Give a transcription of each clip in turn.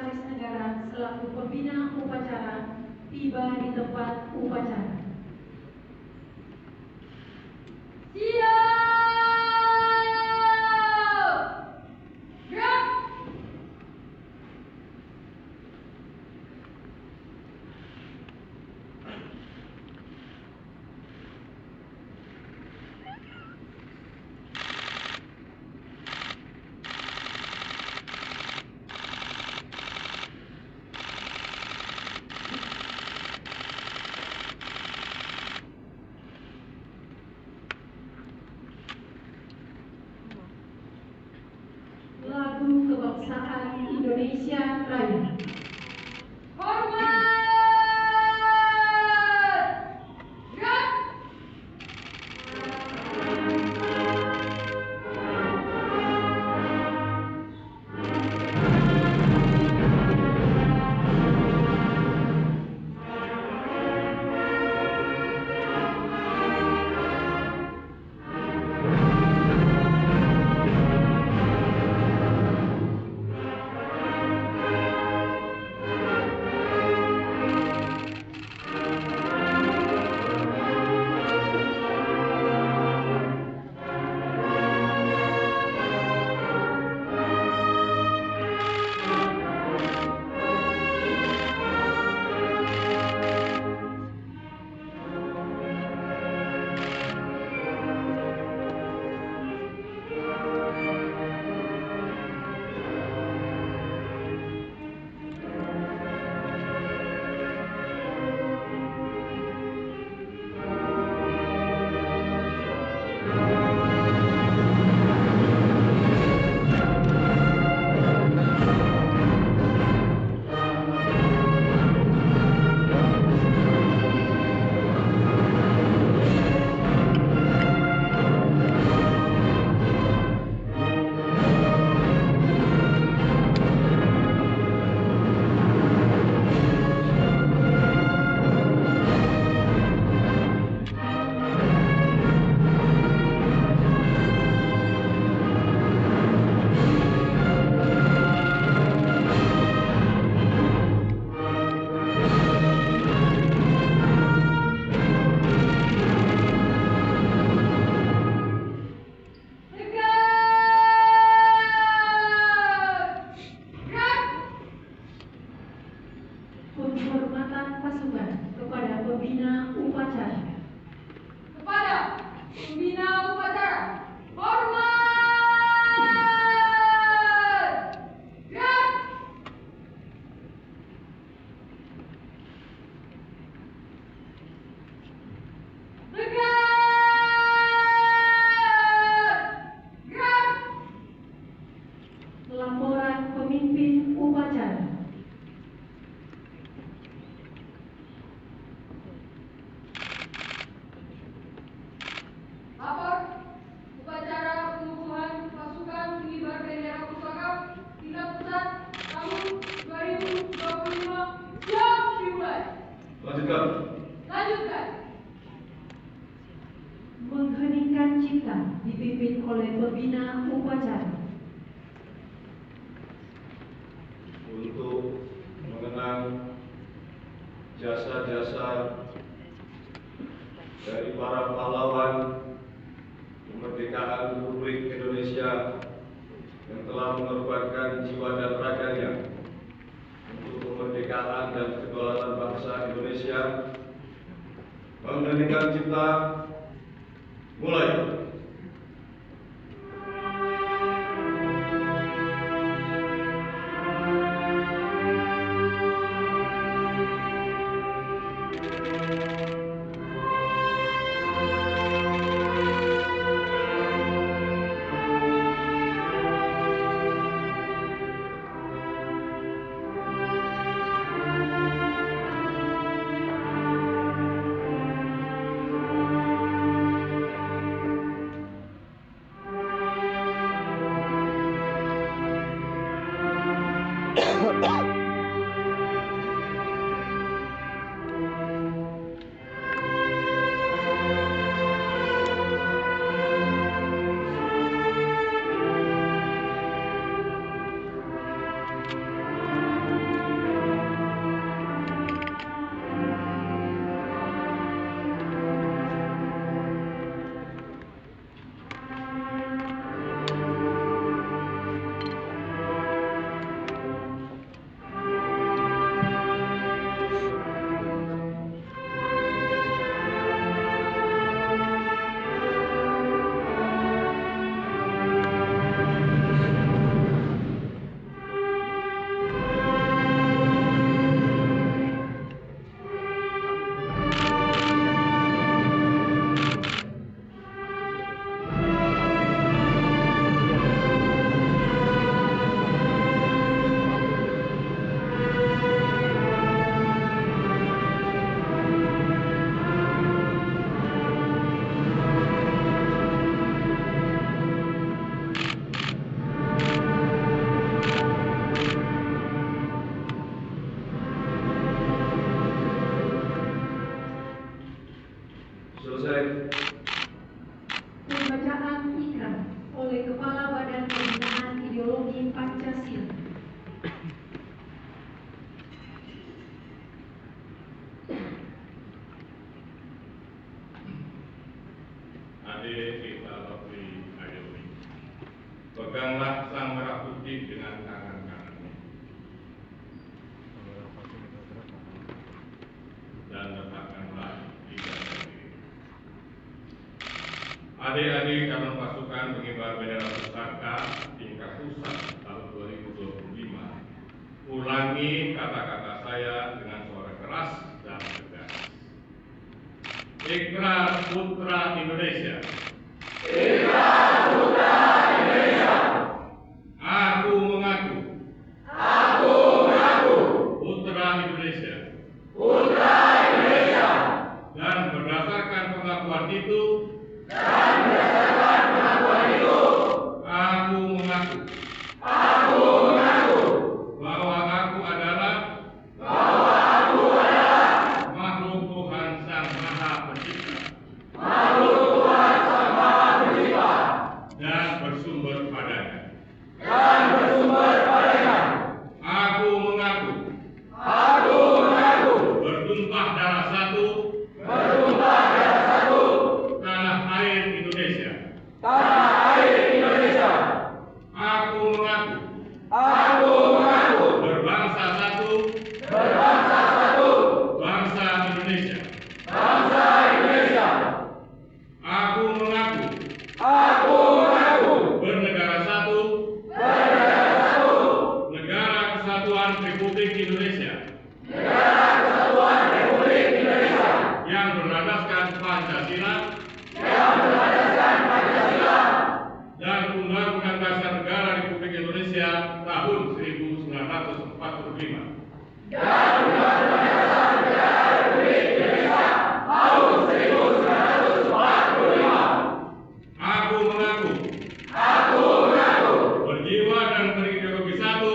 Sekretaris Negara selaku pembina upacara tiba di tempat upacara. Lagu kebangsaan Indonesia Raya. Penghormatan pasukan kepada pembina upacara. Kepada pembina upacara, hormat! Gerak! Tegak! Gerak! Laporan pemimpin upacara. Lapor upacara pengukuhan pasukan pengibar bendera pusaka tingkat pusat tahun 2025 siap dimulai. Lanjutkan. Mengheningkan cipta dipimpin oleh pembina upacara. Untuk mengenang jasa-jasa dari para pahlawan kemerdekaan Republik Indonesia yang telah mengorbankan jiwa dan raganya untuk kemerdekaan dan kedaulatan bangsa Indonesia. Mengheningkan cipta, mulai. Adik-adik Calon Pasukan Pengibar Bendera Pusaka tingkat pusat tahun 2025, ulangi kata-kata saya dengan suara keras dan tegas. Ikrar Putra Indonesia. Ikrar Putra Indonesia. Aku mengaku. Aku mengaku. Putra Indonesia. Putra Indonesia. Dan berdasarkan pengakuan itu. Dan berdasarkan pengakuan itu. Aku mengaku. Aku mengaku. Bahwa aku adalah. Bahwa aku adalah. Makhluk Tuhan Sang Maha Pencipta. Makhluk Tuhan Sang Maha Pencipta. Dan bersumber padanya. Dan bersumber padanya. Aku mengaku. Aku mengaku. Bertumpah darah satu. Bertumpah darah satu. Tanah air Indonesia. Tanah air Indonesia. Aku mengaku. Aku mengaku. Berbangsa satu. Berbangsa satu. Bangsa Indonesia. Bangsa Indonesia. Aku mengaku. Aku mengaku. Bernegara satu. Bernegara satu. Negara Kesatuan Republik Indonesia. Negara Kesatuan Republik Indonesia. Yang berlandaskan Pancasila. Yang berlandaskan Pancasila. Dan Undang-Undang Dasar Negara Republik Indonesia tahun 1945. Dan Undang-Undang Dasar Negara Republik Indonesia tahun 1945. Aku mengaku. Aku mengaku. Berjiwa dan berideologi satu.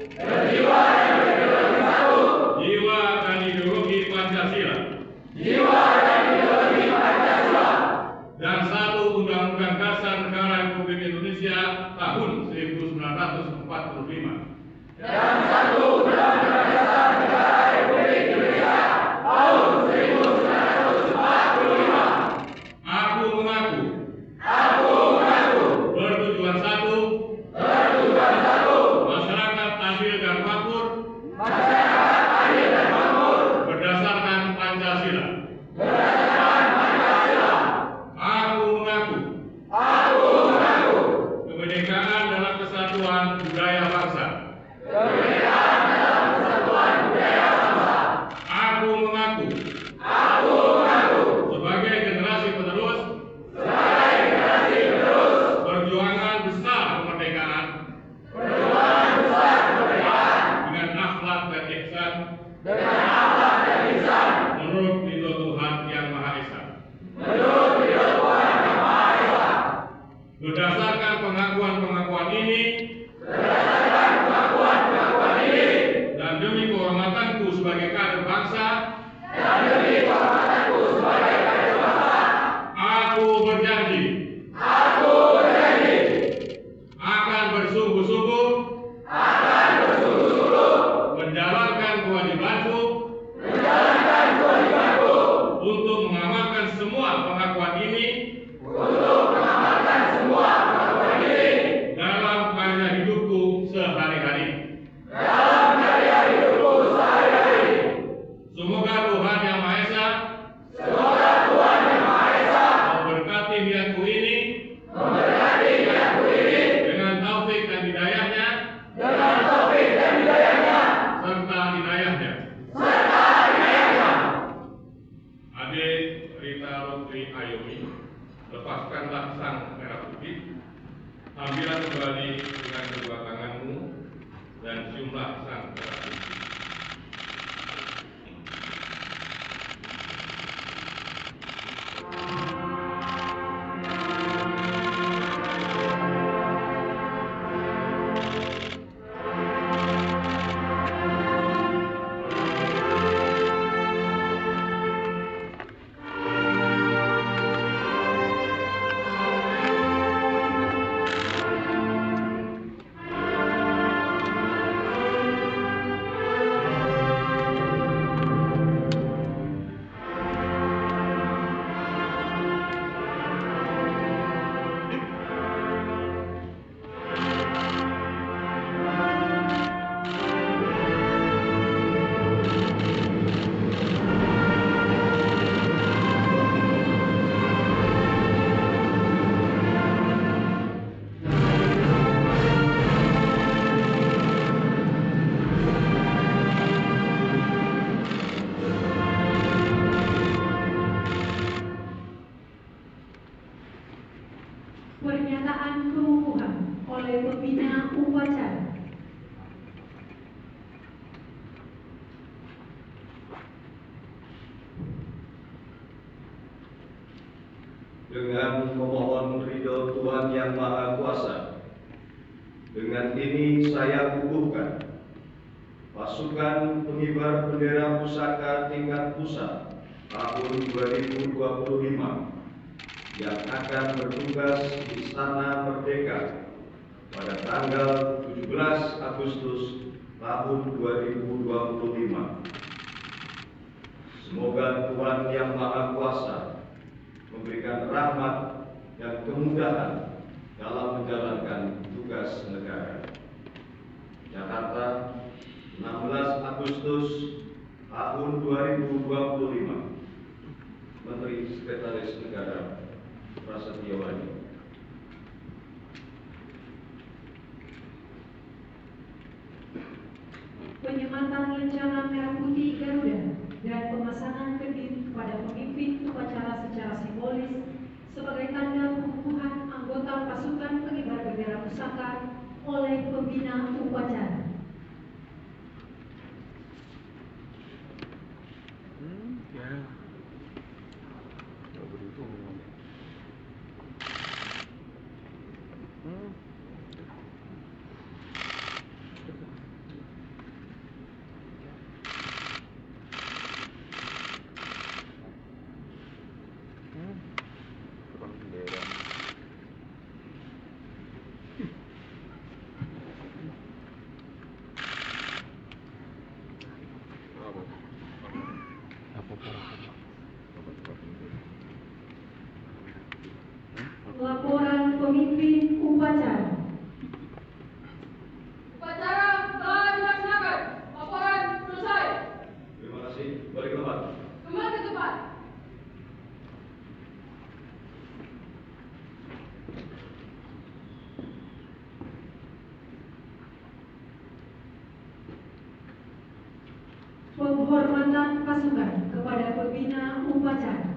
Berjiwa dan berideologi satu. Jiwa dan ideologi Pancasila. Jiwa dan ideologi Pancasila. Dan satu Undang-Undang Dasar Negara Republik Indonesia tahun 1945. Dan satu Undang-Undang Dasar Negara Republik Indonesia tahun 1945. Aku mengaku. Aku mengaku. Bertujuan satu. Bertujuan satu. Masyarakat adil dan makmur. Masyarakat adil dan makmur. Berdasarkan Pancasila. Berdasarkan Pancasila. Aku mengaku. Aku mengaku. Kemerdekaan dalam kesatuan budaya bangsa. Kemerdekaan dalam kesatuan budaya bangsa. Aku mengaku. Aku mengaku. Sebagai generasi penerus. Sebagai generasi penerus. Perjuangan besar kemerdekaan. Perjuangan besar kemerdekaan. Dengan akhlak dan ihsan. Dengan akhlak dan ihsan. Menurut ridho Tuhan Yang Maha Esa. Menurut ridho Tuhan Yang Maha Esa. Berdasarkan pengakuan-pengakuan ini. Berdasarkan pengakuan-pengakuan ini. Dan demi kehormatanku sebagai kader bangsa. Dan demi kehormatanku sebagai kader bangsa. Aku berjanji. Aku berjanji. Akan bersungguh-sungguh. Akan bersungguh-sungguh. Menjalankan kewajibanku. Menjalankan kewajibanku. Untuk mengamalkan semua pengakuan ini. Untuk mengamalkan semua pengakuan ini. Dalam karya hidupku sehari-hari. Dalam karya hidupku sehari-hari. Semoga Tuhan Yang Maha Esa. Semoga Tuhan Yang Maha Esa. Memberkati niatku ini. Memberkati niatku ini. Dengan taufik dan hidayahnya. Dengan taufik dan hidayahnya. Serta hidayahnya. Serta hidayahnya. Adik Rita Lutfi Ayomi, lepaskanlah sang merah putih. Ambillah kembali dengan kedua tanganmu dan ciumlah sang merah putih. dengan memohon ridho Tuhan Yang Maha Kuasa. Dengan ini saya kukuhkan pasukan pengibar bendera pusaka tingkat pusat tahun 2025 yang akan bertugas di Istana Merdeka pada tanggal 17 Agustus tahun 2025. Semoga Tuhan Yang Maha Kuasa memberikan rahmat dan kemudahan dalam menjalankan tugas negara. Jakarta, 16 Agustus tahun 2025. Menteri Sekretaris Negara Prasetyo Adi. Penyematan lencana merah putih Garuda dan pemasangan kendil kepada pemimpin upacara secara simbolis sebagai tanda pengukuhan anggota pasukan pengibar bendera pusaka oleh pembina upacara. Laporan pemimpin upacara. Upacara telah dilaksanakan. Laporan selesai. Terima kasih. Balik ke tempat. Kembali ke tempat. Penghormatan pasukan kepada pembina upacara.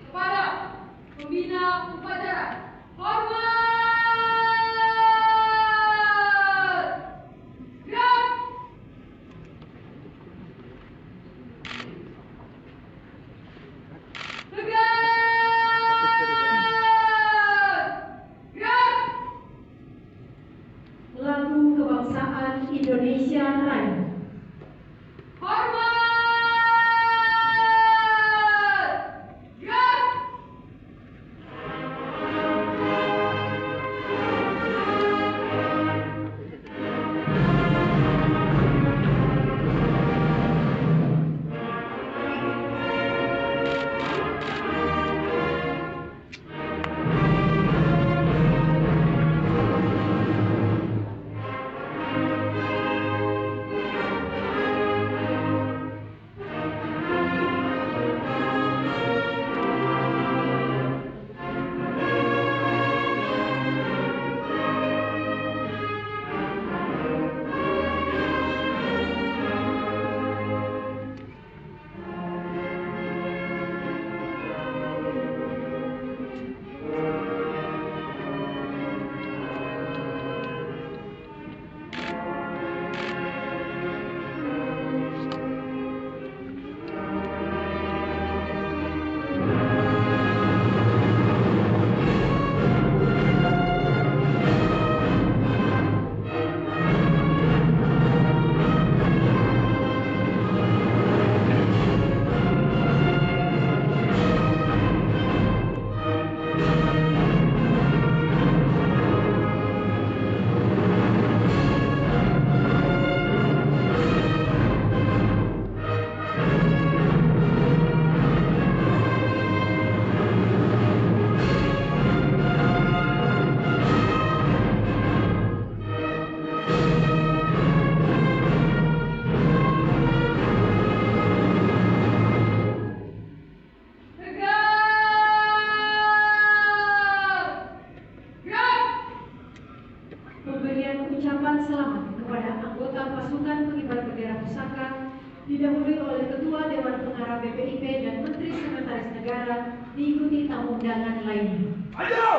Kepada pembina upacara, hormat! Gerak! Tegak! Gerak! Lagu Kebangsaan Indonesia Raya. Hormat! Gerak! Pemberian ucapan selamat kepada anggota pasukan pengibar bendera pusaka didahului oleh Ketua Dewan Pengarah BPIP dan Menteri Sekretaris Negara diikuti tamu undangan lainnya. Ayo!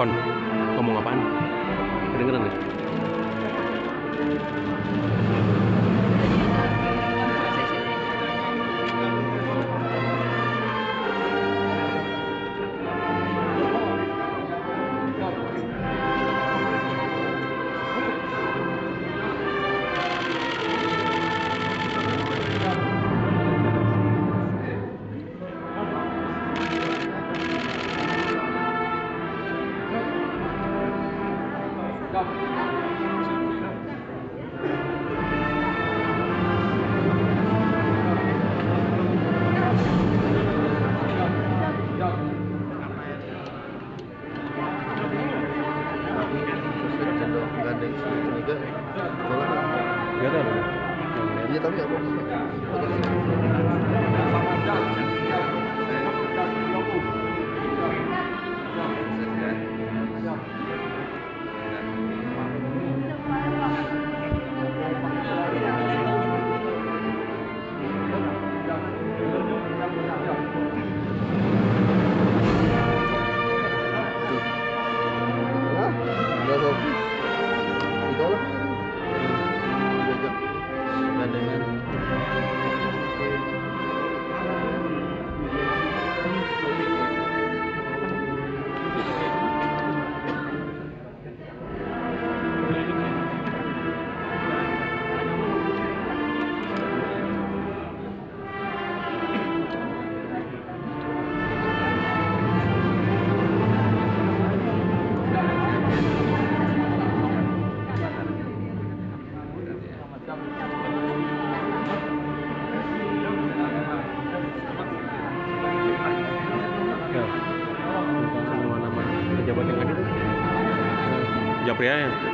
Kon, ngomong apaan? Kedengeran nggak? Gak ada. Iya tapi apa? Pejabat yang ada itu Japria ya.